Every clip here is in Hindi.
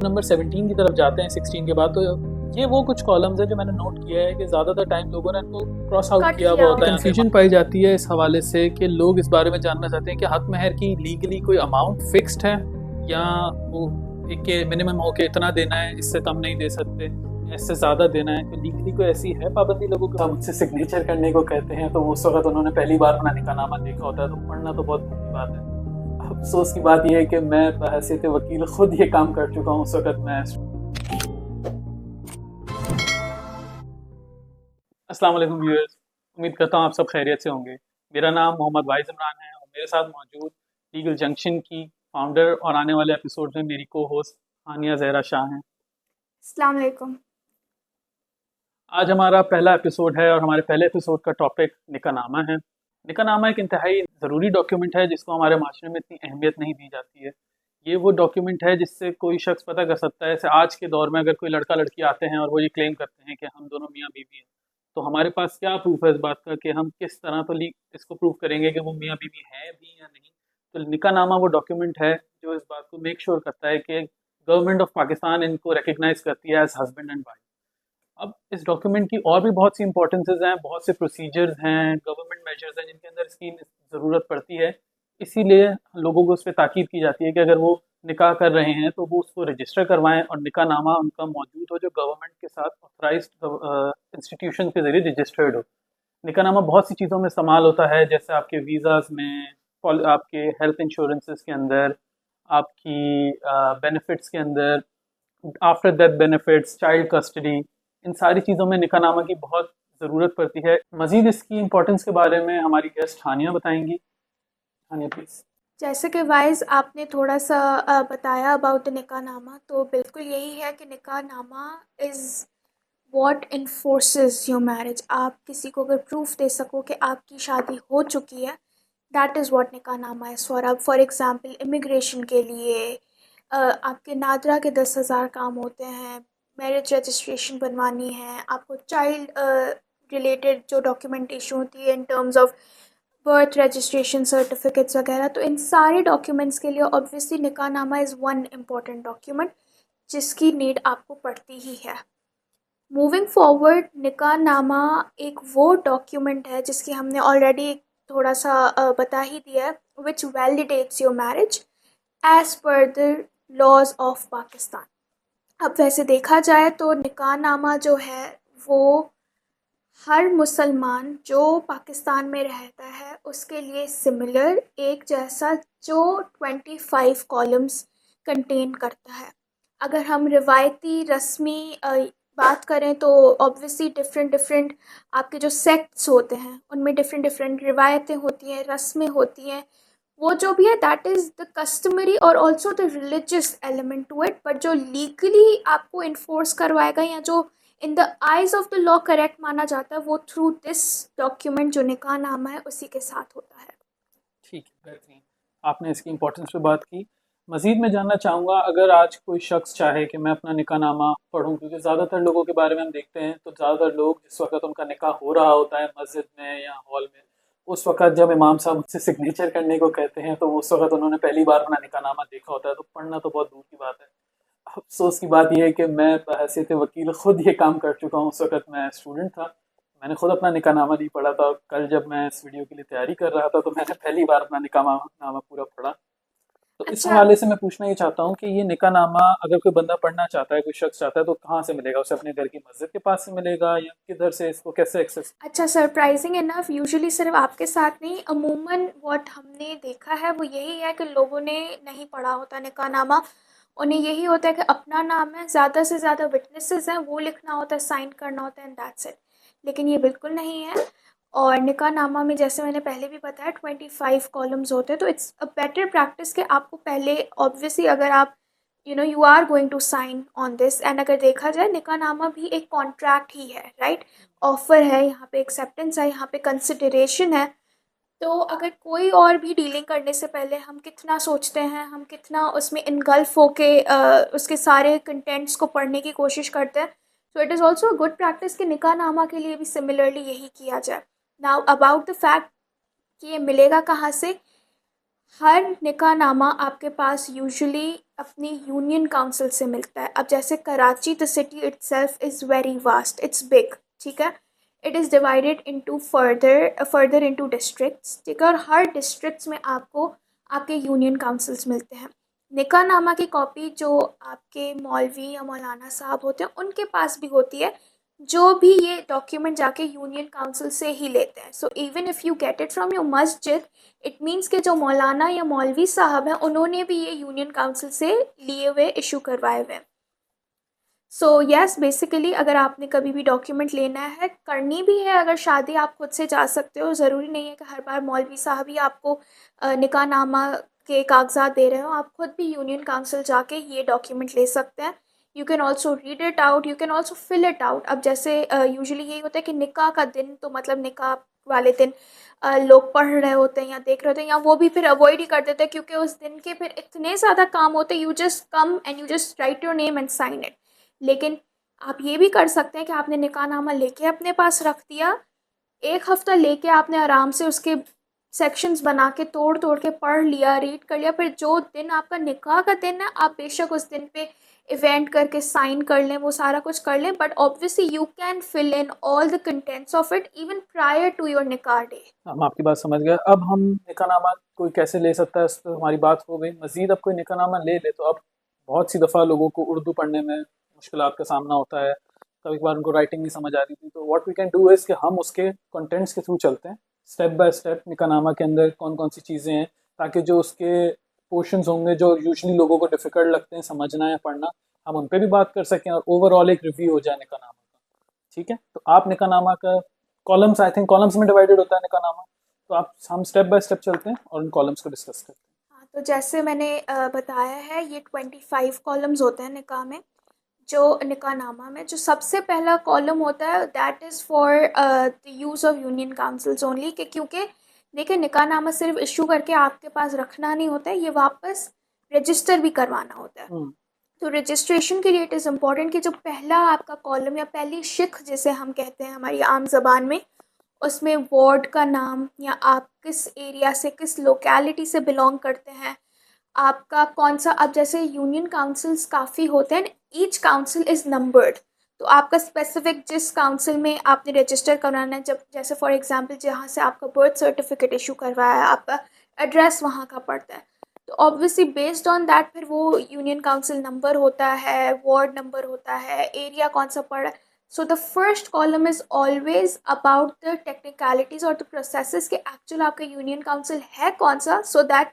नंबर 17 की तरफ जाते हैं 16 के बाद, तो ये वो कुछ कॉलम्स है जो मैंने नोट किया है कि ज़्यादातर टाइम लोगों ने इनको क्रॉस आउट कट किया किया हुआ होता है। हुआ। कन्फ्यूजन पाई जाती है इस हवाले से कि लोग इस बारे में जानना चाहते हैं कि हक महर की लीगली कोई अमाउंट फिक्स्ड है या वो एक मिनिमम हो के इतना देना है, इससे कम नहीं दे सकते, इससे ज़्यादा देना है। तो लीगली कोई ऐसी है पाबंदी लोगों को? मुझसे सिग्नेचर करने को कहते हैं तो उस वक्त उन्होंने पहली बार अपना निकाहनामा देखा होता है, तो पढ़ना तो बहुत दूर की बात है। अफसोस की बात यह है कि मैं बहैसियत वकील खुद ये काम कर चुका हूँ उस वक्त मैं। अस्सलाम वालेकुम व्यूअर्स, उम्मीद करता हूँ आप सब खैरियत से होंगे। मेरा नाम मोहम्मद वाइज इमरान है और मेरे साथ मौजूद लीगल जंक्शन की फाउंडर और आने वाले एपिसोड में मेरी को होस्ट हानिया जहरा शाह हैं। अस्सलाम वालेकुम। आज हमारा पहला एपिसोड है और हमारे पहले एपिसोड का टॉपिक निकाहनामा है। निकाहनामा एक इंतहाई ज़रूरी डॉक्यूमेंट है जिसको हमारे माशरे में इतनी अहमियत नहीं दी जाती है। ये वो डॉक्यूमेंट है जिससे कोई शख्स पता कर सकता है, जैसे आज के दौर में अगर कोई लड़का लड़की आते हैं और वो ये क्लेम करते हैं कि हम दोनों मियाँ बीवी हैं, तो हमारे पास क्या प्रूफ है इस बात का कि हम किस तरह तो इसको प्रूव करेंगे कि वो मियाँ बीवी हैं भी या नहीं। तो निकाहनामा वो डॉक्यूमेंट है जो इस बात को मेक श्योर करता है कि गवर्नमेंट ऑफ पाकिस्तान इनको रिकग्नाइज करती है एज हस्बैंड एंड वाइफ। अब इस डॉक्यूमेंट की और भी बहुत सी इंपॉर्टेंसेज हैं, बहुत से प्रोसीजर्स हैं, गवर्नमेंट मेजर्स हैं जिनके अंदर इसकी ज़रूरत पड़ती है। इसीलिए लोगों को उस पर ताकीद की जाती है कि अगर वो निकाह कर रहे हैं तो वो उसको रजिस्टर करवाएं और निकाहनामा उनका मौजूद हो जो गवर्नमेंट के साथ ऑथराइज्ड इंस्टीट्यूशन के ज़रिए रजिस्टर्ड हो। निकाहनामा बहुत सी चीज़ों में इस्तेमाल होता है, जैसे आपके वीज़ाज़ में, आपके हेल्थ इंश्योरेंसेस के अंदर, आपकी बेनिफिट्स के अंदर, after death benefits, child custody, इन सारी चीज़ों में निकाहनामा की बहुत ज़रूरत पड़ती है। मज़ीद इसकी इम्पोर्टेंस के बारे में हमारी गेस्ट हानिया बताएंगी। हानिया प्लीज़। जैसे कि वाइज आपने थोड़ा सा बताया अबाउट द निकाहनामा, तो बिल्कुल यही है कि निकाहनामा इज़ व्हाट इन्फोर्सेस योर मैरिज। आप किसी को अगर प्रूफ दे सको कि आपकी शादी हो चुकी है, दैट इज़ व्हाट निकाहनामा इज़ फॉर। अब फॉर एग्ज़ाम्पल इमिग्रेशन के लिए आपके नादरा के 10,000 काम होते हैं, मैरिज रजिस्ट्रेशन बनवानी है, आपको चाइल्ड रिलेटेड जो डॉक्यूमेंटेशन होती है in terms of birth registration certificates वगैरह, तो इन सारे डॉक्यूमेंट्स के लिए ऑब्वियसली निकाहनामा इज़ वन इम्पॉर्टेंट डॉक्यूमेंट जिसकी नीड आपको पड़ती ही है। मूविंग फॉरवर्ड, निकाहनामा एक वो डॉक्यूमेंट है जिसकी हमने ऑलरेडी थोड़ा सा बता ही दिया है, which validates your marriage as per the laws of Pakistan. अब वैसे देखा जाए तो निकाहनामा जो है वो हर मुसलमान जो पाकिस्तान में रहता है उसके लिए सिमिलर, एक जैसा, जो 25 कॉलम्स कंटेन करता है। अगर हम रिवायती रस्मी बात करें तो ऑब्वियसली डिफरेंट डिफरेंट आपके जो सेक्ट्स होते हैं उनमें डिफरेंट डिफरेंट रिवायतें होती हैं, रस्में होती हैं। वो जो भी है दैट इज़ द कस्टमरी और also the religious element to it, but जो लीगली आपको इन्फोर्स करवाएगा या जो in the eyes of the law correct माना जाता है वो थ्रू दिस डॉक्यूमेंट जो निकाहनामा है उसी के साथ होता है। ठीक है, बेहतरीन। आपने इसकी इम्पोर्टेंस पे बात की। मज़ीद मैं जानना चाहूँगा, अगर आज कोई शख्स चाहे कि मैं अपना निकाहनामा पढ़ूँ, क्योंकि ज़्यादातर लोगों के बारे में हम देखते हैं तो ज़्यादातर लोग जिस वक्त उनका निकाह हो रहा होता है मस्जिद में या हॉल में, उस वक्त जब इमाम साहब मुझसे सिग्नेचर करने को कहते हैं तो उस वक्त उन्होंने पहली बार अपना निकाहनामा देखा होता है, तो पढ़ना तो बहुत दूर की बात है। अफसोस की बात यह है कि मैं बहैसियत वकील खुद ये काम कर चुका हूँ। उस वक्त मैं स्टूडेंट था, मैंने खुद अपना निकाहनामा नहीं पढ़ा था। कल जब मैं इस वीडियो के लिए तैयारी कर रहा था तो मैंने पहली बार अपना निकाहनामा पूरा पढ़ा। तो इस अच्छा। हवाले से मैं पूछना ये चाहता हूँ कि ये निकाहनामा अगर कोई बंदा पढ़ना चाहता है, कोई शख्स चाहता है, तो कहाँ से मिलेगा? उसे अपने घर की मस्जिद के पास से मिलेगा या किधर से, इसको कैसे एक्सेस? अच्छा, सरप्राइजिंग इनफ यूजुअली सिर्फ आपके साथ नहीं, अमूमन व्हाट हमने देखा है वो यही है कि लोगों ने नहीं पढ़ा होता निकाहनामा। उन्हें यही होता है कि अपना नाम है, ज़्यादा से ज़्यादा विटनेसेस हैं, वो लिखना होता है, साइन करना होता है एंड दैट्स इट। लेकिन ये बिल्कुल नहीं है। और निकाहनामा में जैसे मैंने पहले भी बताया 25 कॉलम्स होते हैं, तो इट्स अ बेटर प्रैक्टिस कि आपको पहले ऑब्वियसली अगर आप you are going to sign on this, and अगर देखा जाए निकाहनामा भी एक कॉन्ट्रैक्ट ही है, राइट। ऑफ़र है यहाँ पे, एक्सेप्टेंस है यहाँ पे, कंसिडरेशन है। तो अगर कोई और भी डीलिंग करने से पहले हम कितना सोचते हैं, हम कितना उसमें इनगल्फ होके उसके सारे कंटेंट्स को पढ़ने की कोशिश करते हैं। सो it is also a good practice कि निकाहनामा के लिए भी सिमिलरली यही किया जाए। नाउ अबाउट द फैक्ट कि ये मिलेगा कहाँ से। हर निकाहनामा आपके पास यूजुअली अपनी यूनियन काउंसिल से मिलता है। अब जैसे Karachi the city itself is very vast, it's big, ठीक है। It is divided into further into districts, ठीक है। और हर डिस्ट्रिक्ट्स में आपको आपके यूनियन काउंसिल्स मिलते हैं। निकाहनामा की कॉपी जो आपके मौलवी या मौलाना साहब होते हैं उनके पास भी होती है, जो भी ये डॉक्यूमेंट जाके यूनियन काउंसिल से ही लेते हैं। So even if you get it from your मस्जिद, इट मीन्स कि जो मौलाना या मौलवी साहब हैं उन्होंने भी ये यूनियन काउंसिल से लिए हुए, इशू करवाए हुए हैं। सो यस, बेसिकली अगर आपने कभी भी डॉक्यूमेंट लेना है, करनी भी है, अगर शादी आप खुद से जा सकते हो, ज़रूरी नहीं है कि हर बार मौलवी साहब ही आपको निकाहनामा के कागजात दे रहे हो। आप खुद भी यूनियन काउंसिल जाके ये डॉक्यूमेंट ले सकते हैं। You can also read it out, you can also fill it out. अब जैसे यूजुअली यही होता है कि निकाह का दिन, तो मतलब निकाह वाले दिन लोग पढ़ रहे होते हैं या देख रहे होते हैं, या वो भी फिर अवॉइड ही कर देते हैं, क्योंकि उस दिन के फिर इतने ज़्यादा काम होते हैं। You just come and you just write your name and sign it. लेकिन आप ये भी कर सकते हैं कि आपने निकाहनामा लेके अपने पास रख दिया, एक हफ़्ता लेके आपने आराम से उसके सेक्शंस बना के तोड़ तोड़ के पढ़ लिया, रीड कर लिया, फिर जो दिन आपका निकाह का दिन है आप बेशक उस दिन पे इवेंट करके साइन कर लें, वो सारा कुछ कर लें, but obviously you can fill in all the contents of it even prior to your nikah day. हम आपकी बात समझ गए। अब हम निकाहनामा कोई कैसे ले सकता है, इस पर हमारी बात हो गई। मज़ीद अब कोई निकाहनामा ले ले तो अब बहुत सी दफ़ा लोगों को उर्दू पढ़ने में मुश्किलात का सामना होता है, कभी कभार उनको राइटिंग नहीं समझ आ रही थी। तो what we can do is कि हम उसके कंटेंट्स के थ्रू चलते हैं, स्टेप बाय स्टेप निकाहनामा के अंदर कौन कौन सी चीज़ें हैं, ताकि जो उसके पोर्शंस होंगे जो यूजुअली लोगों को डिफ़िकल्ट लगते हैं समझना या पढ़ना, हम उन पर भी बात कर सकें और ओवरऑल एक रिव्यू हो जाए निकाहनामा का। ठीक है, तो आप निकाहनामा का कॉलम्स, आई थिंक कॉलम्स में डिवाइडेड होता है निकाहनामा, तो आप हम स्टेप बाय स्टेप चलते हैं और उन कॉलम्स को डिस्कस करते हैं। हाँ, तो जैसे मैंने बताया है, ये 25 कॉलम्स होते हैं निकाह में। जो निकाहनामा में जो सबसे पहला कॉलम होता है, that is for the use of union councils only, कि क्योंकि देखिए निकाहनामा सिर्फ इशू करके आपके पास रखना नहीं होता है, ये वापस रजिस्टर भी करवाना होता है। तो रजिस्ट्रेशन के लिए इट इज़ इम्पॉर्टेंट कि जो पहला आपका कॉलम या पहली शिक जिसे हम कहते हैं हमारी आम ज़बान में, उसमें वार्ड का नाम, या आप किस एरिया से, किस लोकेलिटी से बिलोंग करते हैं, आपका कौन सा, अब जैसे यूनियन काउंसिल्स काफ़ी होते हैं, ईच काउंसिल इज़ नंबर्ड। तो आपका स्पेसिफिक जिस काउंसिल में आपने रजिस्टर कराना है, जब जैसे फॉर एग्जांपल जहाँ से आपका बर्थ सर्टिफिकेट इशू करवाया है, आपका एड्रेस वहाँ का पड़ता है, तो ऑब्वियसली बेस्ड ऑन दैट फिर वो यूनियन काउंसिल नंबर होता है, वार्ड नंबर होता है, एरिया कौन सा पड़ रहा है। So the first column is always about the technicalities और द प्रोसेसेस के एक्चुअल आपका यूनियन काउंसिल है कौन सा, so that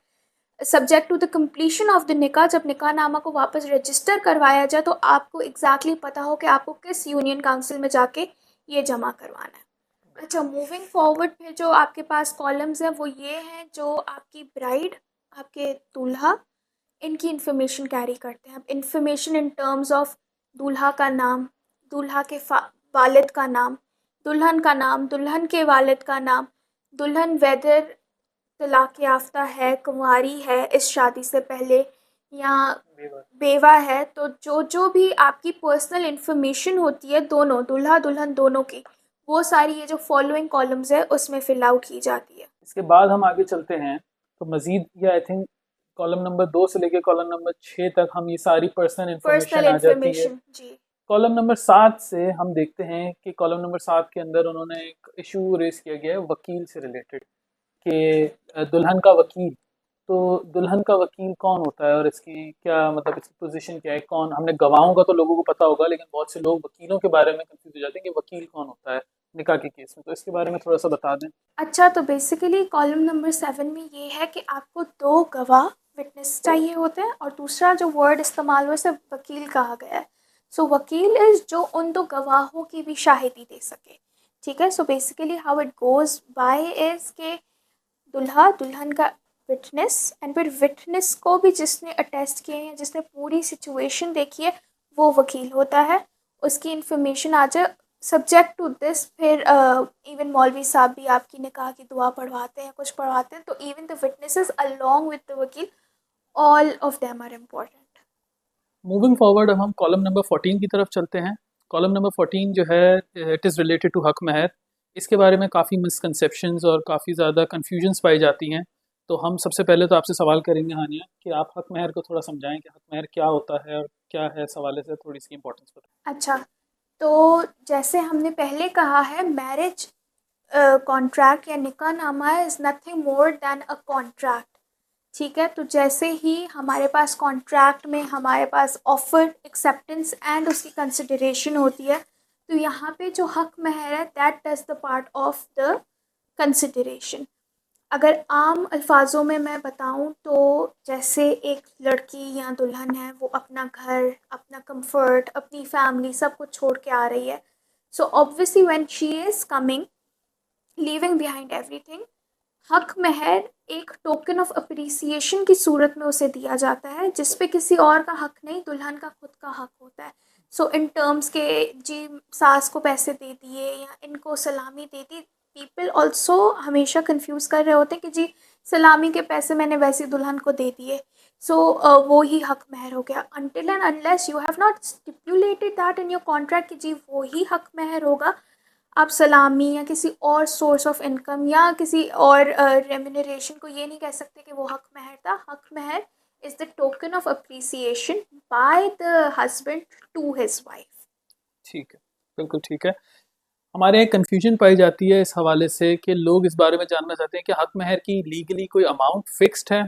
subject to the completion of the nikah, जब निकाहनामा को वापस रजिस्टर करवाया जाए तो आपको एग्जैक्टली पता हो कि आपको किस यूनियन काउंसिल में जाके ये जमा करवाना है। अच्छा, मूविंग फॉरवर्ड फिर जो आपके पास कॉलम्स हैं वो ये हैं जो आपकी ब्राइड, आपके दूल्हा, इनकी इन्फॉर्मेशन कैरी करते हैं। अब इन्फॉर्मेशन इन टर्म्स ऑफ दूल्हा का नाम, दूल्हा के वालिद का नाम, दुल्हन का नाम, दुल्हन के वालिद का नाम, दुल्हन वेदर तलाक याफ्ता है, कुंवारी है इस शादी से पहले, या बेवा है, तो जो जो भी आपकी पर्सनल इन्फॉर्मेशन होती है दोनों दूल्हा दुल्हन दोनों की, वो सारी ये जो फॉलोइंग कॉलम्स है उसमें फिल आउट की जाती है। इसके बाद हम आगे चलते हैं तो मज़ीद ये आई थिंक कॉलम नंबर 2 से लेके कॉलम नंबर 6 तक हम ये सारी पर्सनल पर्सनल इन्फॉर्मेशन आ जाती है। इन्फॉर्मेशन जी। कॉलम नंबर 7 से हम देखते हैं कि कॉलम नंबर 7 के अंदर उन्होंने एक इशू रेस किया गया है वकील से रिलेटेड, कि दुल्हन का वकील, तो दुल्हन का वकील कौन होता है और इसकी क्या मतलब इसकी पोजीशन क्या है, कौन, हमने गवाहों का तो लोगों को पता होगा, लेकिन बहुत से लोग वकीलों के बारे में कंफ्यूज हो जाते हैं कि वकील कौन होता है निकाह के केस में, तो इसके बारे में थोड़ा सा बता दें। अच्छा, तो बेसिकली कॉलम नंबर 7 में ये है कि आपको 2 गवाह विटनेस चाहिए होते हैं, और दूसरा जो वर्ड इस्तेमाल हुआ है उसे वकील कहा गया है। सो वकील इज़ जो उन 2 गवाहों की भी शाहिदी दे सके, ठीक है। So basically how it goes bye is के दुल्हा दुल्हन का विटनेस, एंड फिर विटनेस को भी जिसने अटेस्ट किए हैं, जिसने पूरी सिचुएशन देखी है, वो वकील होता है। उसकी इन्फॉर्मेशन आ जाए, सब्जेक्ट टू दिस फिर इवन मौलवी साहब भी आपकी निकाह की दुआ पढ़वाते हैं, कुछ पढ़वाते हैं, तो even the witnesses along with the वकील, all of them are important. Moving forward अब हम कॉलम नंबर 14 की तरफ चलते हैं। कॉलम नंबर 14 जो है इट इज़ रिलेटेड टू हक महर। इसके बारे में काफ़ी मिसकंसेप्शंस और काफ़ी ज़्यादा कन्फ्यूजन्स पाई जाती हैं तो हम सबसे पहले तो आपसे सवाल करेंगे हानिया कि आप हक महर को थोड़ा समझाएं कि हक महर क्या होता है और क्या है, इस हवाले से थोड़ी सी इम्पोर्टेंस बताएं। अच्छा, तो जैसे हमने पहले कहा है, मैरिज कॉन्ट्रैक्ट या निकाहनामा is nothing more than a contract. ठीक है, तो जैसे ही हमारे पास कॉन्ट्रैक्ट में हमारे पास ऑफ़र, एक्सेप्टेंस एंड उसकी कंसिडरेशन होती है, तो यहाँ पे जो हक महर है that does the part of the consideration. अगर आम अल्फाजों में मैं बताऊं तो जैसे एक लड़की या दुल्हन है, वो अपना घर, अपना कंफर्ट, अपनी फैमिली सब कुछ छोड़ के आ रही है। So obviously when she is coming, leaving behind everything, हक महर एक टोकन ऑफ अप्रिसिएशन की सूरत में उसे दिया जाता है, जिस पे किसी और का हक नहीं, दुल्हन का खुद का हक होता है। सो इन टर्म्स के, जी सास को पैसे दे दिए या इनको सलामी दे दी। पीपल ऑल्सो हमेशा कंफ्यूज कर रहे होते हैं कि जी सलामी के पैसे मैंने वैसी दुल्हन को दे दिए, सो वो ही हक महर हो गया। Until and unless you have not stipulated that in your contract कि जी वो ही हक महर होगा, आप सलामी या किसी और सोर्स ऑफ इनकम या किसी और रेम्यूनरेशन को ये नहीं कह सकते कि वो हक महर था। हक महर is the token of appreciation by the husband to his wife. ठीक है, बिल्कुल ठीक है। हमारे यहाँ कन्फ्यूजन पाई जाती है इस हवाले से कि लोग इस बारे में जानना चाहते हैं कि हक महर की लीगली कोई अमाउंट फिक्स्ड है,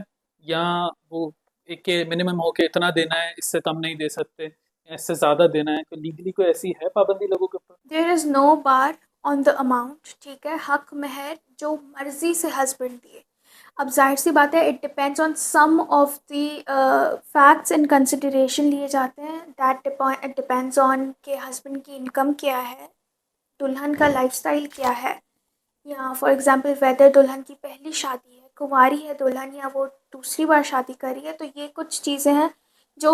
या वो एक के मिनिमम हो के इतना देना है, इससे कम नहीं दे सकते, या इससे ज़्यादा देना है, तो लीगली कोई ऐसी है पाबंदी लोगों के ऊपर? There is no bar on the amount. ठीक है, हक महर जो मर्ज़ी से हस्बैंड दिए। अब जाहिर सी बात है, it depends on some of the facts and consideration लिए जाते हैं। दैट डिपेंड्स ऑन के हस्बैंड की इनकम क्या है, दुल्हन का लाइफस्टाइल क्या है, या फॉर एग्जांपल वेदर दुल्हन की पहली शादी है, कुंवारी है दुल्हन, या वो दूसरी बार शादी करी है। तो ये कुछ चीज़ें हैं जो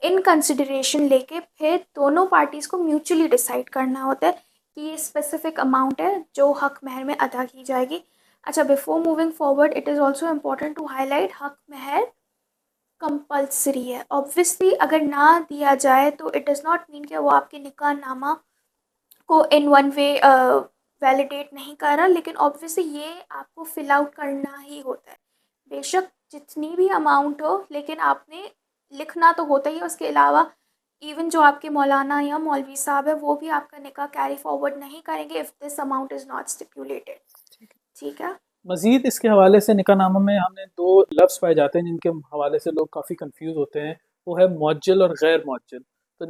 इन कंसिडरेशन लेके फिर दोनों पार्टीज़ को म्यूचुअली डिसाइड करना होता है कि ये स्पेसिफिक अमाउंट है जो हक महर में अदा की जाएगी। अच्छा, before moving forward it is also important to highlight, हक महर कंपल्सरी है। ऑब्वियसली अगर ना दिया जाए तो इट डज़ नॉट मीन कि वो आपके निकाह नामा को इन वन वे वैलिडेट नहीं कर रहा, लेकिन ऑब्वियसली ये आपको फिल आउट करना ही होता है। बेशक जितनी भी अमाउंट हो, लेकिन आपने लिखना तो होता ही है। उसके अलावा इवन जो आपके मौलाना या मौलवी साहब है, वो भी आपका निकाह कैरी फॉरवर्ड नहीं करेंगे if this amount is not stipulated. ठीक है। मज़ीद इसके हवाले से निकाहनामा में हमने दो लफ्ज़ पाए जाते हैं जिनके हवाले से लोग काफ़ी कंफ्यूज होते हैं, वो है मुअज्जल और गैर मुअज्जल। तो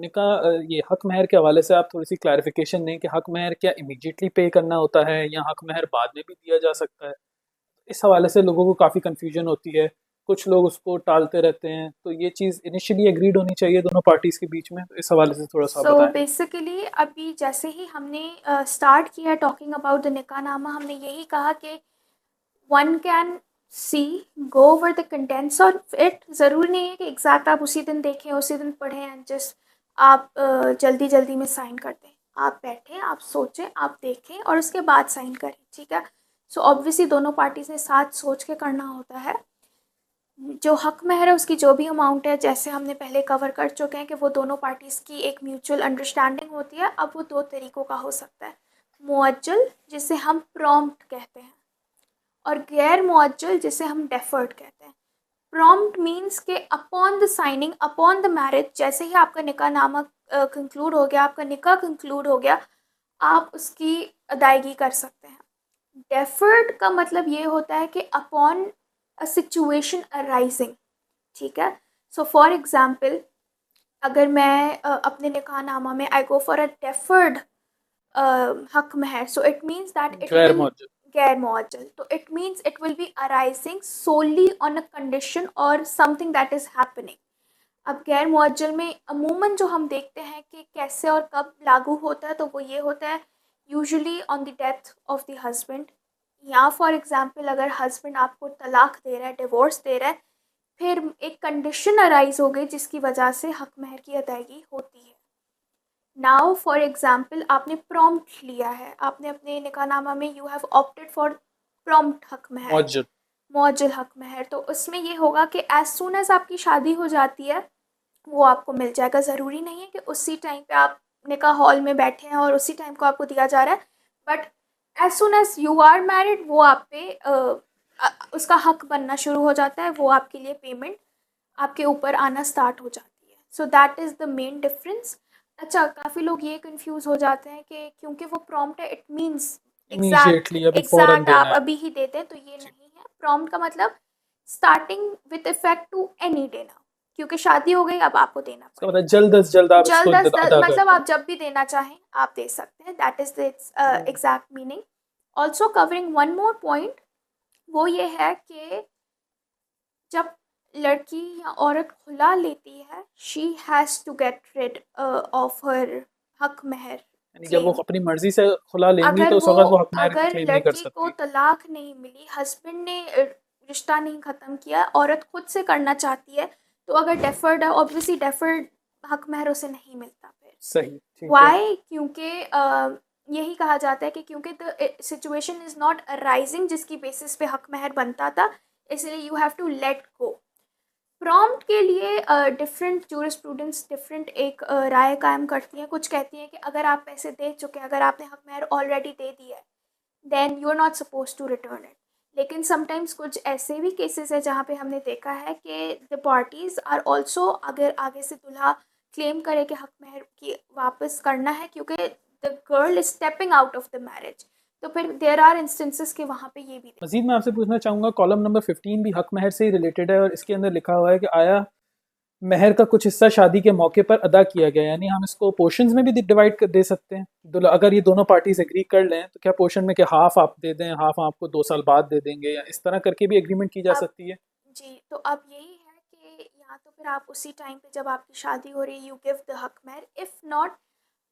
ये हक महर के हवाले से आप थोड़ी सी क्लैरिफिकेशन दें कि हक महर क्या इमीडिएटली पे करना होता है या हक महर बाद में भी दिया जा सकता है? इस हवाले से लोगों को काफ़ी कंफ्यूजन होती है, कुछ लोग उसको टालते रहते हैं, तो ये चीज़ इनिशियली एग्रीड होनी चाहिए दोनों पार्टीज़ के बीच में, तो इस हवाले से थोड़ा सा आप सो बताएं। बेसिकली अभी जैसे ही हमने स्टार्ट किया टॉकिंग अबाउट द निकाहनामा, हमने यही कहा कि one can see, go over the contents of it. ज़रूरी नहीं है कि एग्जैक्ट आप उसी दिन देखें, उसी दिन पढ़ें एंड जस्ट आप जल्दी जल्दी में साइन कर दें। आप बैठें, आप सोचें, आप देखें और उसके बाद साइन करें। ठीक है। सो ऑब्वियसली दोनों पार्टीज़ ने साथ सोच के करना होता है। जो हक महर है उसकी जो भी अमाउंट है, जैसे हमने पहले कवर कर चुके हैं कि वो दोनों पार्टीज़ की एक म्यूचुअल अंडरस्टैंडिंग होती है। अब वो दो तरीक़ों का हो सकता है, मुअज्जल जिसे हम प्रॉम्प्ट कहते हैं, और गैर मुअज्जल जिसे हम डेफर्ड कहते हैं। प्रॉम्प्ट मीन्स के upon the signing, upon the marriage, जैसे ही आपका निकाह नामा कंक्लूड हो गया, आपका निकाह कंक्लूड हो गया, आप उसकी अदायगी कर सकते हैं। डेफर्ड का मतलब ये होता है कि अपॉन अ सिचुएशन अराइजिंग। ठीक है। सो फॉर एग्ज़ाम्पल, अगर मैं अपने निकाह नामा में आई गो फॉर अ डेफर्ड हक महर, so it means that it गैर विल, मुअज्जल। गैर मुअज्जल, तो it means it will be arising solely on a condition और समथिंग दैट इज़ हैपनिंग। अब गैर मुअज्जल में अमूमन जो हम देखते हैं कि कैसे और कब लागू होता है, तो वो ये होता है usually on the death of the husband, या फॉर एग्ज़ाम्पल अगर हस्बैंड आपको तलाक दे रहा है, डिवोर्स दे रहा है, फिर एक कंडीशन अराइज हो गई जिसकी वजह से हक महर की अदायगी होती है। नाउ फॉर एग्ज़ाम्पल, आपने प्रॉम्प्ट लिया है, आपने अपने निकाहनामा में you have opted for prompt हक महर, मुअज्जल। मुअज्जल हक महर। तो उसमें ये होगा कि एज सून एज़ आपकी शादी हो जाती है वो आपको मिल जाएगा। ज़रूरी नहीं है कि उसी टाइम पे आप निकाह हॉल में बैठे हैं और उसी टाइम को आपको दिया जा रहा है, but as soon as you are married वो आप पे उसका हक बनना शुरू हो जाता है, वो आपके लिए पेमेंट आपके ऊपर आना स्टार्ट हो जाती है। So that is the main difference. अच्छा, काफ़ी लोग ये कंफ्यूज हो जाते हैं कि क्योंकि वो प्रॉम्प्ट है इट मीन्स एग्जैक्ट इमीडिएटली अभी फौरन एग्जैक्ट देना आप है। अभी ही देते हैं, तो ये नहीं है। प्रॉम्प्ट का मतलब starting with effect to any day now, क्योंकि शादी हो गई अब आपको देना इसका मतलब पड़ेगा। जल्द अज जल्द आप जल्द इसको अज अदा कर मतलब दें। आप जब भी देना चाहें आप दे सकते हैं, that is the hmm, exact meaning. Also covering one more point, वो ये है कि जब लड़की या औरत खुला लेती है, she has to get rid of her haq mehr यानी जब वो क्लेम। अपनी मर्जी से खुला लेंगी अगर तो उस वो वक्त वो हक महर अगर क्लेम नहीं कर लड़की को सकती। तलाक नहीं मिली, हस्बैंड ने रिश्ता नहीं ख़त्म किया, औरत खुद से करना चाहती है, तो अगर डेफर्ड है, ऑब्वियसली डेफर्ड हक महर उसे नहीं मिलता फिर। सही, ठीक है। वाई? क्योंकि यही कहा जाता है कि क्योंकि the situation is not arising जिसकी बेसिस पे हक महर बनता था, इसलिए you have to let go. Prompt के लिए डिफरेंट जूरिस्प्रूडेंस डिफरेंट एक राय कायम करती हैं। कुछ कहती हैं कि अगर आप पैसे दे चुके हैं, अगर आपने हक महर ऑलरेडी दे दिया है, then you are not suppose to return it. लेकिन समटाइम्स कुछ ऐसे भी केसेस है जहाँ पे हमने देखा है कि द पार्टीज़ आर ऑल्सो, अगर आगे से दूल्हा क्लेम करे कि हक महर की वापस करना है क्योंकि the girl is stepping out of the marriage, तो फिर देयर आर इंस्टेंसेस कि वहाँ पे ये भी देखा मजीद मैं आपसे पूछना चाहूँगा, कॉलम नंबर 15 भी हक महर से ही रिलेटेड है और इसके अंदर लिखा हुआ है कि आया महर का कुछ हिस्सा शादी के मौके पर अदा किया गया, यानी हम इसको पोर्शंस में भी डिवाइड कर दे सकते हैं। अगर ये दोनों पार्टीज एग्री कर लें तो क्या पोर्शन में कि हाफ आप दे दें, हाफ आपको 2 साल बाद दे देंगे, या इस तरह करके भी एग्रीमेंट की जा अब। सकती है। जी, तो अब यही है कि या तो फिर आप उसी टाइम पे जब आपकी शादी हो रही है यू गिव द हक महर, इफ़ नॉट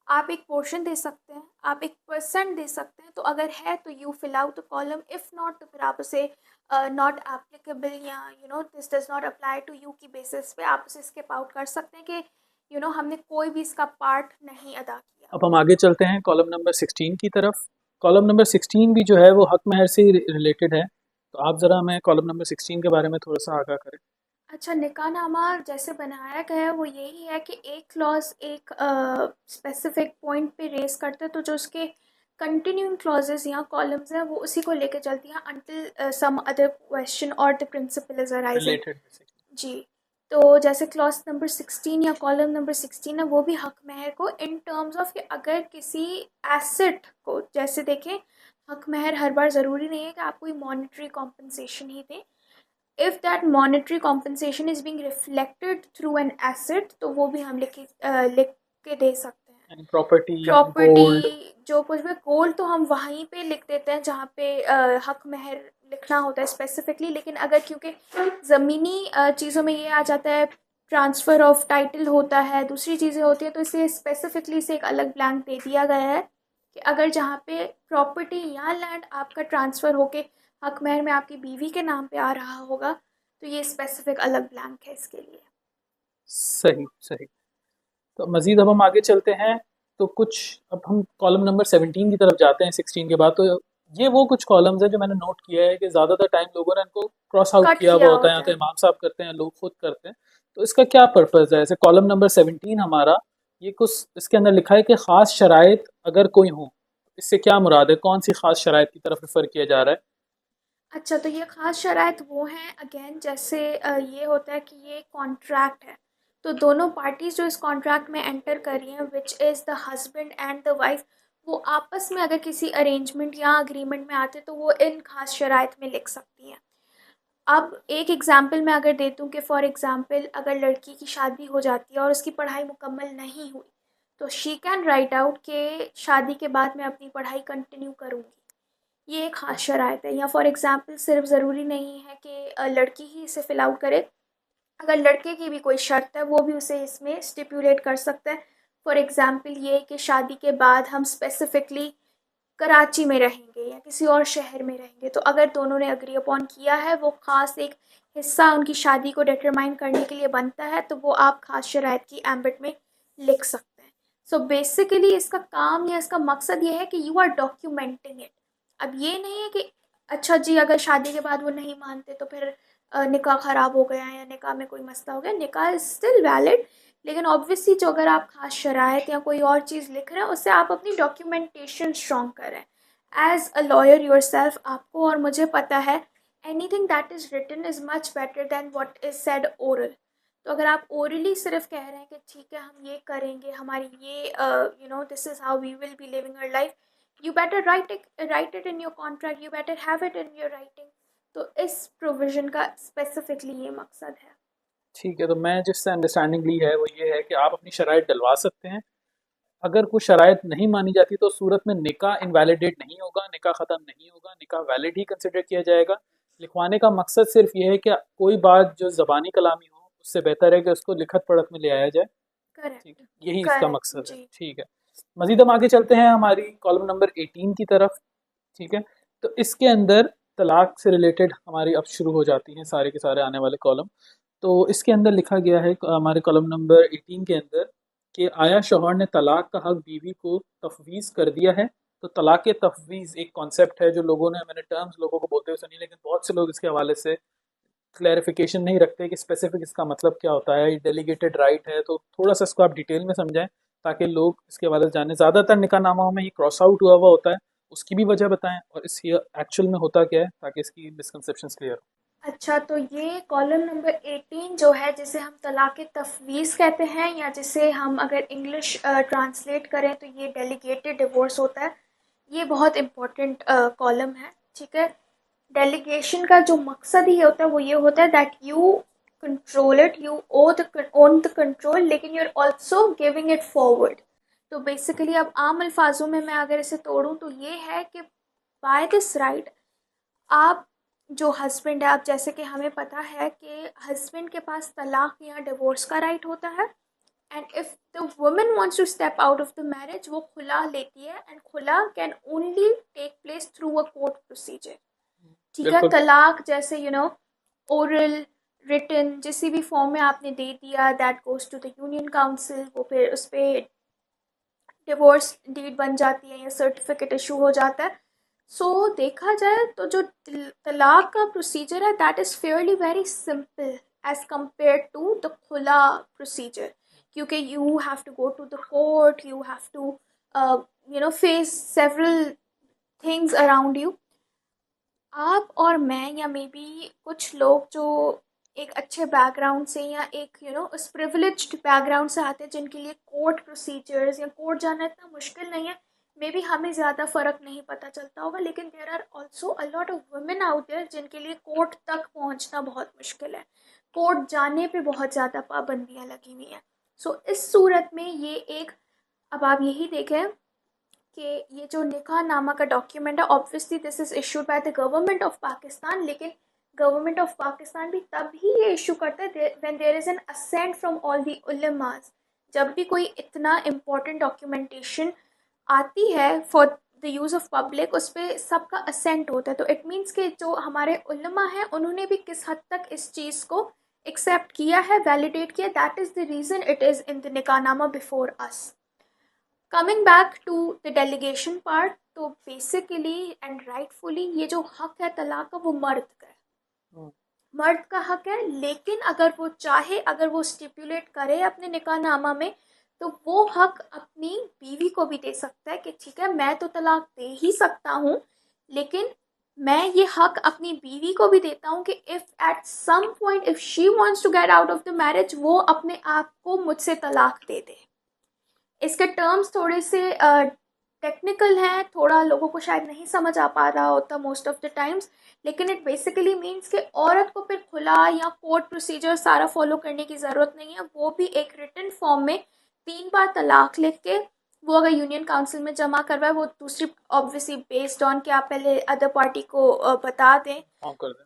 आप एक पोर्शन दे सकते हैं, आप एक परसेंट दे सकते हैं, तो अगर है तो you fill out the column, if not तो फिर आप उसे नॉट एप्लीकेबल या this does not apply to you की बेसिस पे आप उसे स्किप आउट कर सकते हैं कि हमने कोई भी इसका पार्ट नहीं अदा किया। अब हम आगे चलते हैं कॉलम नंबर 16 की तरफ। कॉलम नंबर 16 भी जो है वो हक महर से ही रिलेटेड है, तो आप ज़रा हमें कॉलम नंबर 16 के बारे में थोड़ा सा आगाह करें। अच्छा, निकाहनामा जैसे बनाया गया है वो यही है कि एक क्लॉज़ एक स्पेसिफिक पॉइंट पे रेज़ करता है, तो जो उसके कंटिन्यूइंग क्लॉजेज़ या कॉलम्स हैं वो उसी को लेके चलती हैं अंटिल सम अदर क्वेश्चन और the principle is arising. Related basically. जी, तो जैसे क्लॉज़ नंबर 16 या कॉलम नंबर 16 है, वो भी हक महर को इन टर्म्स ऑफ कि अगर किसी एसेट को, जैसे देखें, हक महर हर बार ज़रूरी नहीं है कि आप कोई मॉनेटरी कॉम्पनसेशन ही दें। If that monetary compensation is being reflected through an asset, तो वो भी हम लिख के दे सकते हैं। यानी प्रॉपर्टी या गोल्ड। प्रॉपर्टी जो कुछ भी, गोल्ड तो हम वहीं पे लिख देते हैं जहाँ पे हक महर लिखना होता है स्पेसिफिकली, लेकिन अगर क्योंकि ज़मीनी चीज़ों में ये आ जाता है, ट्रांसफ़र ऑफ टाइटल होता है, दूसरी चीज़ें होती हैं, तो इसे स्पेसिफिकली इसे एक अलग ब्लैंक दे दिया गया है कि अगर जहाँ पे प्रॉपर्टी या लैंड आपका ट्रांसफ़र होके हक महर में आपकी बीवी के नाम पे आ रहा होगा, तो ये स्पेसिफिक अलग ब्लैंक है इसके लिए। सही सही। तो मज़ीद अब हम आगे चलते हैं, तो कुछ अब हम कॉलम नंबर 17 की तरफ जाते हैं 16 के बाद। तो ये वो कुछ कॉलम्स हैं जो मैंने नोट किया है कि ज़्यादातर टाइम लोगों ने इनको क्रॉस आउट कट किया हुआ किया होता है, या होता तो है। इमाम साहब करते हैं, लोग खुद करते हैं। तो इसका क्या पर्पज़ है? जैसे कॉलम नंबर 17 हमारा, ये कुछ इसके अंदर लिखा है कि ख़ास शराइत अगर कोई हो, इससे क्या मुराद है? कौन सी ख़ास शराइत की तरफ रेफ़र किया जा रहा है? अच्छा, तो ये ख़ास शराइत वो हैं, अगेन जैसे ये होता है कि ये कॉन्ट्रैक्ट है, तो दोनों पार्टीज़ जो इस कॉन्ट्रैक्ट में एंटर कर रही हैं, which is the husband and the wife, वो आपस में अगर किसी अरेंजमेंट या अग्रीमेंट में आते तो वो इन ख़ास शराइत में लिख सकती हैं। अब एक एग्ज़ाम्पल मैं अगर दे दूँ कि फ़ॉर एग्ज़ाम्पल अगर लड़की की शादी हो जाती है और उसकी पढ़ाई मुकम्मल नहीं हुई, तो शी कैन राइट आउट कि शादी के बाद मैं अपनी पढ़ाई कंटिन्यू करूँगी। ये एक ख़ास शराइत है। या फॉर एग्ज़ाम्पल सिर्फ ज़रूरी नहीं है कि लड़की ही इसे फ़िल आउट करे, अगर लड़के की भी कोई शर्त है वो भी उसे इसमें स्टिपुलेट कर सकता है। फॉर एग्ज़ाम्पल ये कि शादी के बाद हम स्पेसिफ़िकली कराची में रहेंगे या किसी और शहर में रहेंगे, तो अगर दोनों ने एग्री अपॉन किया है, वो ख़ास एक हिस्सा उनकी शादी को डिटरमाइन करने के लिए बनता है, तो वो आप ख़ास शराइत की एम्बिट में लिख सकते हैं। सो बेसिकली इसका काम या इसका मकसद ये है कि यू आर डॉक्यूमेंटिंग इट। अब ये नहीं है कि अच्छा जी अगर शादी के बाद वो नहीं मानते तो फिर निकाह ख़राब हो गया या निकाह में कोई मसला हो गया, निकाह इज़ स्टिल वैलिड, लेकिन ऑब्वियसली जो अगर आप ख़ास शराइत या कोई और चीज़ लिख रहे हैं उससे आप अपनी डॉक्यूमेंटेशन स्ट्रॉन्ग करें। एज़ अ लॉयर योरसेल्फ आपको और मुझे पता है anything that is written is much better than what is said oral. तो अगर आप ओरली सिर्फ कह रहे हैं कि ठीक है हम ये करेंगे, हमारी ये this is how we will be living our life, you better write it in your contract, you better have it in your writing. तो इस प्रोविज़न का स्पेसिफिकली ये मकसद है। ठीक है, तो मैं जिससे अंडरस्टैंडिंग ली है वो ये है कि आप अपनी शराइत डलवा सकते हैं। अगर कोई शराइत नहीं मानी जाती तो उस सूरत में निकाह इनवैलिडेट नहीं होगा, निकाह ख़त्म नहीं होगा, निकाह वैलिड ही कंसिडर किया जाएगा। लिखवाने का मकसद सिर्फ ये है कि कोई बात जो ज़बानी कलामी हो उससे बेहतर है कि उसको लिखत पढ़त में ले आया जाए। ठीक करेक्ट। है, यही इसका करेक्ट मकसद है। जी। ठीक है, मज़ीद हम आगे चलते हैं हमारी कॉलम नंबर 18 की तरफ। ठीक है, तो इसके अंदर तलाक से रिलेटेड हमारी अब शुरू हो जाती हैं सारे के सारे आने वाले कॉलम। तो इसके अंदर लिखा गया है हमारे कॉलम नंबर 18 के अंदर कि आया शौहर ने तलाक का हक बीवी को तफवीज़ कर दिया है। तो तलाक तफवीज़ एक कॉन्सेप्ट है जो लोगों ने, मैंने टर्म्स लोगों को बोलते हुए सुनी, लेकिन बहुत से लोग इसके हवाले से क्लैरिफिकेशन नहीं रखते कि स्पेसिफिक इसका मतलब क्या होता है। ये डेलीगेटेड राइट है, तो थोड़ा सा इसको आप डिटेल में समझाएं ताकि लोग इसके हवाले से जाने। ज़्यादातर निकाहनामाओं में ये क्रॉस आउट हुआ हुआ होता है, उसकी भी वजह बताएं और इस एक्चुअल में होता क्या है ताकि इसकी मिसकंसेप्शंस क्लियर हो। अच्छा, तो ये कॉलम नंबर 18 जो है, जिसे हम तलाक़ तफ़वीज़ कहते हैं, या जिसे हम अगर इंग्लिश ट्रांसलेट करें तो ये डेलीगेटेड डिवोर्स होता है। ये बहुत इम्पोर्टेंट कॉलम है, ठीक है। डेलीगेशन का जो मकसद ही होता है वो ये होता है that you control it, you own the control, लेकिन you are also giving it forward. तो बेसिकली अब आम अल्फाजों में मैं अगर इसे तोड़ूं तो ये है कि बाय दिस राइट आप जो हस्बैंड है, आप जैसे कि हमें पता है कि हस्बैंड के पास तलाक या डिवोर्स का राइट होता है, and if the woman wants to step out of the marriage, वो खुला लेती है, and khula can only take place through a court procedure. ठीक है, बिल्कुल। तलाक जैसे ओरल, रिटन, किसी भी फॉर्म में आपने दे दिया, that goes to the union council, वो फिर उस पर डिवोर्स डीड बन जाती है या सर्टिफिकेट इशू हो जाता है। सो देखा जाए तो जो तलाक का प्रोसीजर है that is fairly very simple as compare to the khula procedure, क्योंकि you have to go to the court, you have to face several things around you. आप और मैं या मे बी कुछ लोग जो एक अच्छे बैकग्राउंड से या एक उस प्रिविलेज्ड बैकग्राउंड से आते हैं, जिनके लिए कोर्ट प्रोसीजर्स या कोर्ट जाना इतना मुश्किल नहीं है, मे बी हमें ज़्यादा फ़र्क नहीं पता चलता होगा, लेकिन there are also a lot of women out there जिनके लिए कोर्ट तक पहुंचना बहुत मुश्किल है, कोर्ट जाने पे बहुत ज़्यादा पाबंदियाँ लगी हुई हैं। सो इस सूरत में ये एक, अब आप यही देखें कि ये जो निकाह नामा का डॉक्यूमेंट है, obviously this is issued by the government of Pakistan, लेकिन गवर्नमेंट ऑफ पाकिस्तान भी तब ही ये इशू करता है when there is an assent from all the उलमास। जब भी कोई इतना इम्पोर्टेंट डॉक्यूमेंटेशन आती है for the use of public, उस पर सबका असेंट होता है। तो इट मीन्स कि जो हमारे उलमा हैं उन्होंने भी किस हद तक इस चीज़ को एक्सेप्ट किया है, वैलिडेट किया, that is the reason it is in the निकाहनामा before us. Coming back to the delegation part, तो बेसिकली एंड राइटफुली ये जो हक है तलाक का वो मर्द का है, मर्द का हक है। लेकिन अगर वो चाहे, अगर वो स्टिपुलेट करे अपने निकाहनामा में, तो वो हक अपनी बीवी को भी दे सकता है कि ठीक है मैं तो तलाक दे ही सकता हूँ, लेकिन मैं ये हक अपनी बीवी को भी देता हूँ कि if at some point if she wants to get out of the marriage, वो अपने आप को मुझसे तलाक दे दे। इसके टर्म्स थोड़े से टेक्निकल हैं, थोड़ा लोगों को शायद नहीं समझ आ पा रहा होता मोस्ट ऑफ द टाइम्स, लेकिन इट बेसिकली मीन्स कि औरत को फिर खुला या कोर्ट प्रोसीजर सारा फॉलो करने की ज़रूरत नहीं है। वो भी एक रिटन फॉर्म में 3 बार तलाक लिख के वो अगर यूनियन काउंसिल में जमा करवाए, वो दूसरी ऑब्वियसली बेस्ड ऑन कि आप पहले अदर पार्टी को बता दें,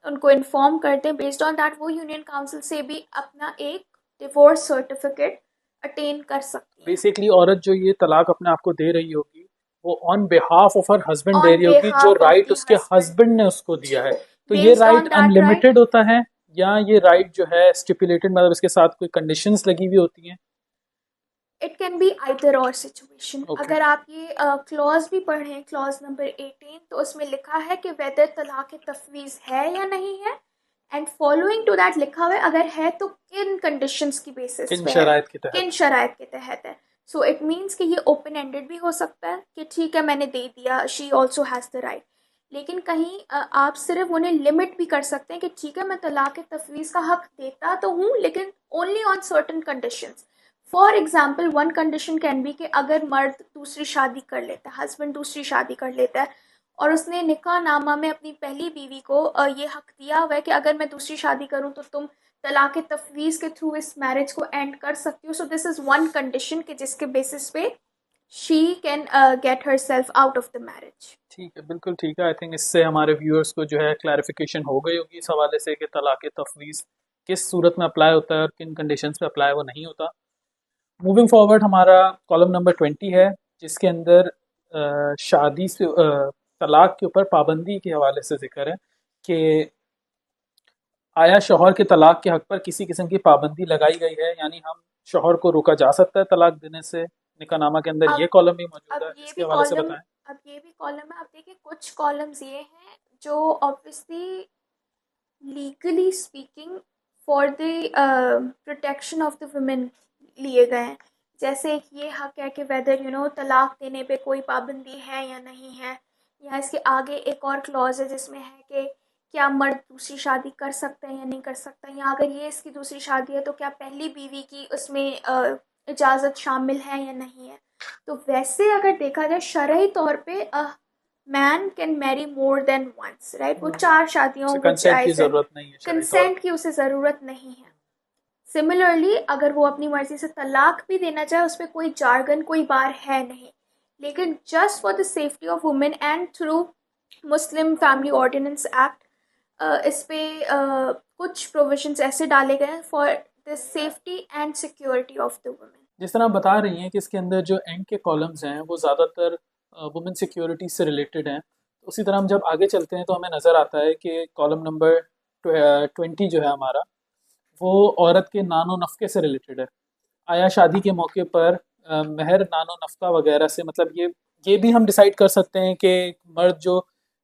उनको इन्फॉर्म कर दें, बेस्ड ऑन दैट वो यूनियन काउंसिल से भी अपना एक डिवोर्स सर्टिफिकेट अटेन कर सकती है। बेसिकली औरत जो ये तलाक अपने आप को दे रही होगी वो on behalf of her husband they on रही होगी, जो behalf of राइट the उसके husband, हस्बैंड ने उसको दिया है। तो ये based right on that right unlimited होता है या ये राइट जो है स्टिपुलेटेड, मतलब इसके साथ कोई कंडीशंस लगी हुई होती हैं? इट कैन बी आइदर और सिचुएशन। ओके। अगर आप ये क्लॉज भी पढ़ें, क्लॉज नंबर 18, तो उसमें लिखा है कि वेदर तलाक तफवीज़ है या नहीं है, एंड फॉलोइंग टू दैट लिखा हुआ है अगर है तो किन कंडीशंस की बेसिस किन पे है, शराइत के तहत? किन शराइत के तहत है। सो इट मीन्स कि ये ओपन एंडेड भी हो सकता है कि ठीक है मैंने दे दिया, she also has the right. लेकिन कहीं आप सिर्फ उन्हें लिमिट भी कर सकते हैं कि ठीक है मैं तलाक तफवीज़ का हक देता तो हूँ लेकिन only on certain conditions. For example one condition can be कि अगर मर्द दूसरी शादी कर लेता है, हस्बैंड दूसरी शादी कर लेता है और उसने निकाह नामा में अपनी पहली बीवी को ये हक दिया हुआ है कि अगर मैं दूसरी शादी करूँ तो तुम तलाक तफवीज़ के थ्रू इस मैरिज को एंड कर सकती हो। So this is one condition कि जिसके बेसिस पे she can get her self out of the marriage. ठीक है, बिल्कुल ठीक है। आई थिंक इससे हमारे व्यूअर्स को जो है क्लैरिफिकेशन हो गई होगी इस हवाले से कि तलाक तफवीज़ किस सूरत में अप्लाई होता है और किन कंडीशंस पे अप्लाई वो नहीं होता। मूविंग फॉरवर्ड हमारा कॉलम नंबर 20 है, जिसके अंदर शादी से तलाक के ऊपर पाबंदी के हवाले से जिक्र है कि आया शौहर के तलाक के हक पर किसी किस्म की पाबंदी लगाई गई है, यानी हम शौहर को रोका जा सकता है तलाक देने से। निकाहनामा के अंदर ये अब कॉलम भी मौजूद है, अब ये इसके भी हवाले से कॉलम बताएं। अब ये भी कॉलम है। अब देखिए कुछ कॉलम्स ये हैं जो obviously legally speaking for the protection of the women लिए गए हैं। जैसे एक ये हक है कि वेदर तलाक देने पे कोई पाबंदी है या नहीं है। या इसके आगे एक और क्लॉज है जिसमें है कि क्या मर्द दूसरी शादी कर सकता है या नहीं कर सकता, या अगर ये इसकी दूसरी शादी है तो क्या पहली बीवी की उसमें इजाज़त शामिल है या नहीं है। तो वैसे अगर देखा जाए शरई तौर पे man can marry more than once, right. वो चार शादियों उसे वो कंसेंट की जायज़ है, ज़रूरत नहीं है शरई तौर कंसेंट की उसे ज़रूरत नहीं है। सिमिलरली अगर वो अपनी मर्जी से तलाक भी देना चाहे उस पर कोई जार्गन कोई बार है नहीं। लेकिन just for the safety of women and through Muslim family ordinance act इस पे कुछ प्रोविजंस ऐसे डाले गए हैं for the safety and security of the women. जिस तरह आप बता रही हैं कि इसके अंदर जो एंड के कॉलम्स हैं वो ज़्यादातर वुमेन सिक्योरिटी से रिलेटेड हैं, तो उसी तरह हम जब आगे चलते हैं तो हमें नज़र आता है कि कॉलम नंबर 20 जो है हमारा, वो औरत के नानो नफ़के से रिलेटेड है। आया शादी के मौके पर महर नानो नफ़का वगैरह से, मतलब ये भी हम डिसाइड कर सकते हैं कि मर्द जो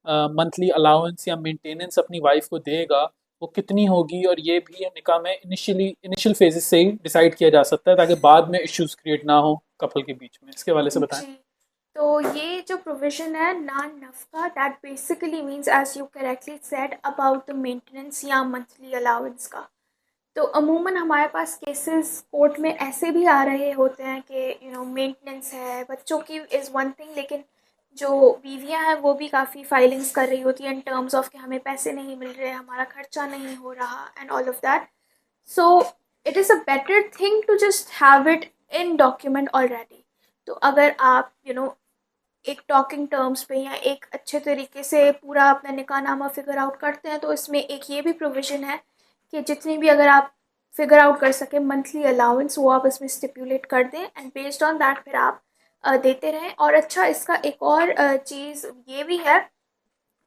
मंथली अलाउंस या मेंटेनेंस अपनी वाइफ को देगा वो कितनी होगी, और ये भी निकाह में इनिशियल फेजेस से ही डिसाइड किया जा सकता है ताकि बाद में इश्यूज क्रिएट ना हो कपल के बीच में। इसके हवाले से बताएं। जी, तो ये जो प्रोविज़न है नान नफ़का that basically means as you correctly said about the maintenance या मंथली अलाउंस का। तो अमूमन हमारे पास केसेस कोर्ट में ऐसे भी आ रहे होते हैं कि मेंटेनेंस है बच्चों की इज़ वन थिंग, लेकिन जो बीवियां हैं वो भी काफ़ी फाइलिंग्स कर रही होती हैं इन टर्म्स ऑफ कि हमें पैसे नहीं मिल रहे, हमारा खर्चा नहीं हो रहा and all of that. So it is a better thing to just have it in document already. तो अगर आप एक टॉकिंग टर्म्स पे या एक अच्छे तरीके से पूरा अपना निकाहनामा फिगर आउट करते हैं तो इसमें एक ये भी प्रोविज़न है कि जितनी भी अगर आप फिगर आउट कर सकें मंथली अलाउंस वो आप इसमें स्टिपुलेट कर दें एंड बेस्ड ऑन दैट फिर आप देते रहें। और अच्छा इसका एक और चीज़ ये भी है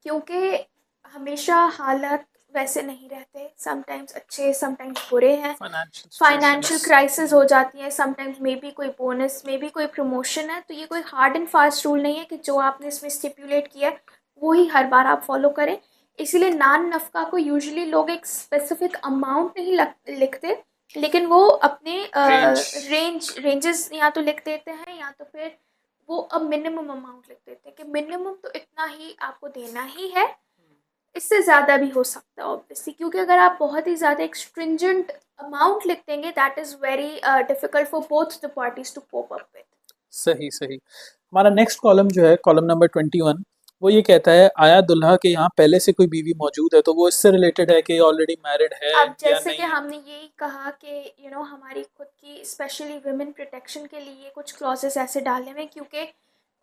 क्योंकि हमेशा हालात वैसे नहीं रहते, समटाइम्स अच्छे समटाइम्स बुरे हैं। Financial financial situations. क्राइसिस हो जाती है समटाइम्स, मे बी कोई बोनस मे बी कोई प्रमोशन है। तो ये कोई हार्ड एंड फास्ट रूल नहीं है कि जो आपने इसमें स्टिपुलेट किया है वो ही हर बार आप फॉलो करें। इसीलिए नान नफ़का को यूजुअली लोग एक स्पेसिफिक अमाउंट नहीं लिखते, लेकिन वो अपने रेंज। रेंजेस या तो लिख देते हैं या तो फिर वो अब मिनिमम अमाउंट लिख देते हैं कि मिनिमम तो इतना ही आपको देना ही है, इससे ज़्यादा भी हो सकता है ऑब्वियसली, क्योंकि अगर आप बहुत ही ज़्यादा एक स्ट्रिंजेंट अमाउंट लिख देंगे that is very difficult for both the parties to cope up with. सही सही। हमारा नेक्स्ट कॉलम जो है कॉलम नंबर 21, वो ये कहता है आया दुल्हा के यहाँ पहले से कोई बीवी मौजूद है, तो वो इससे रिलेटेड है कि ऑलरेडी मैरिड है अब या जैसे कि नहीं। हमने यही कहा कि हमारी खुद की स्पेशली वुमेन प्रोटेक्शन के लिए कुछ क्लॉजेस ऐसे डाले हुए हैं क्योंकि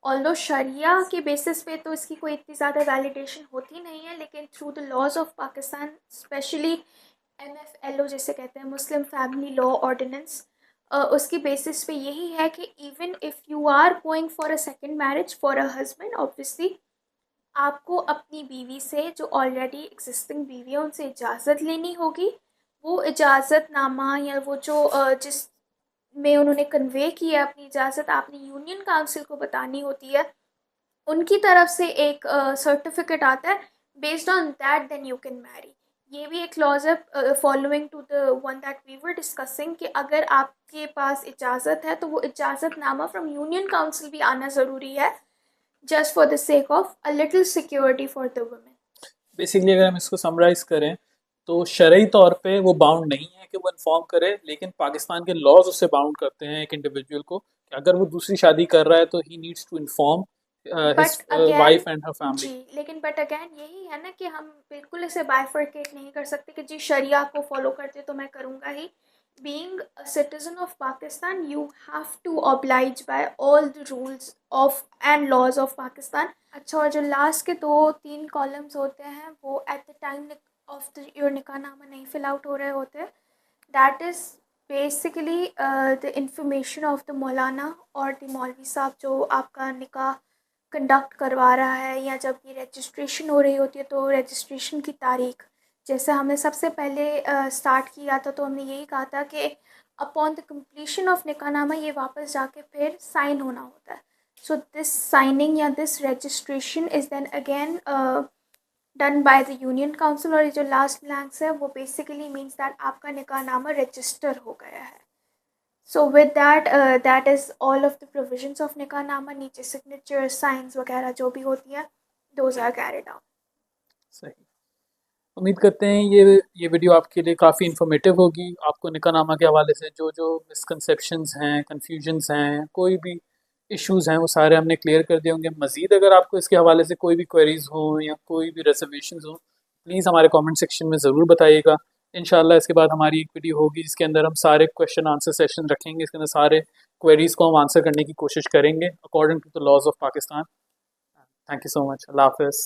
ऑल्दो शरिया के बेसिस पे तो इसकी कोई इतनी ज़्यादा वैलिडेशन होती नहीं है, लेकिन through the laws of Pakistan specially MFLO जिसे कहते हैं मुस्लिम फैमिली लॉ ऑर्डिनेंस, उसकी बेसिस पे यही है कि even if you are going for a second marriage for a husband obviously आपको अपनी बीवी से जो ऑलरेडी एग्जिस्टिंग बीवी है उनसे इजाज़त लेनी होगी। वो इजाज़तनामा या वो जो जिस में उन्होंने कन्वे किया अपनी इजाज़त आपने यूनियन काउंसिल को बतानी होती है। उनकी तरफ से एक सर्टिफिकेट आता है, based on that then you can marry. ये भी एक क्लॉज है following to the one that we were discussing कि अगर आपके पास इजाज़त है तो वो इजाज़तनामा फ्रॉम यूनियन काउंसिल भी आना ज़रूरी है just for the sake of a little security for the women. Basically अगर हम इसको समराइज करें तो शरई तौर पे वो बाउंड नहीं है कि वो इन्फॉर्म करे, लेकिन पाकिस्तान के लॉज उससे बाउंड करते हैं एक इंडिविजुअल को कि अगर वो दूसरी शादी कर रहा है तो he needs to inform his but again wife and her जी, फैमिली। लेकिन बट अगेन यही है ना कि हम बिल्कुल इसे बाइफरकेट नहीं कर सकते कि जी शरिया को फॉलो करते तो मैं करूँगा ही। Being a citizen of Pakistan you have to oblige by all the rules of and laws of Pakistan. अच्छा, और जो लास्ट के 2-3 कॉलम्स होते हैं वो at the time of the your निकाहनामा नहीं फिल आउट हो रहे होते। That is basically the information of the मौलाना और द मौलवी साहब जो आपका निकाह कंडक्ट करवा रहा है, या जब ये रजिस्ट्रेशन हो रही होती है तो रजिस्ट्रेशन की तारीख, जैसे हमने सबसे पहले स्टार्ट किया था तो हमने यही कहा था कि upon the completion of nikahnama ये वापस जाके फिर साइन होना होता है। सो दिस साइनिंग या this registration is then again done by the union council, और ये जो लास्ट ब्लैंक्स है वो बेसिकली मीन्स दैट आपका निकाहनामा रजिस्टर हो गया है। So with that that is all of the provisions of निकाहनामा। नीचे सिग्नेचर साइंस वगैरह जो भी होती हैं दोज आर कैरिड आउट। सही। उम्मीद करते हैं ये वीडियो आपके लिए काफ़ी इन्फॉर्मेटिव होगी। आपको निकाहनामा के हवाले से जो जो मिसकंसेप्शंस हैं, कन्फ्यूजन्स हैं, कोई भी इश्यूज़ हैं वो सारे हमने क्लियर कर दिए होंगे। मज़ीद अगर आपको इसके हवाले से कोई भी क्वेरीज़ हों या कोई भी रिजर्वेशंस हों, प्लीज़ हमारे कमेंट सेक्शन में ज़रूर बताइएगा। इंशाल्लाह इसके बाद हमारी एक वीडियो होगी जिसके अंदर हम सारे क्वेश्चन आंसर सेशन रखेंगे। इसके अंदर सारे क्वेरीज़ को हम आंसर करने की कोशिश करेंगे according to the laws of Pakistan. Thank you so much. Allah हाफ़िज़।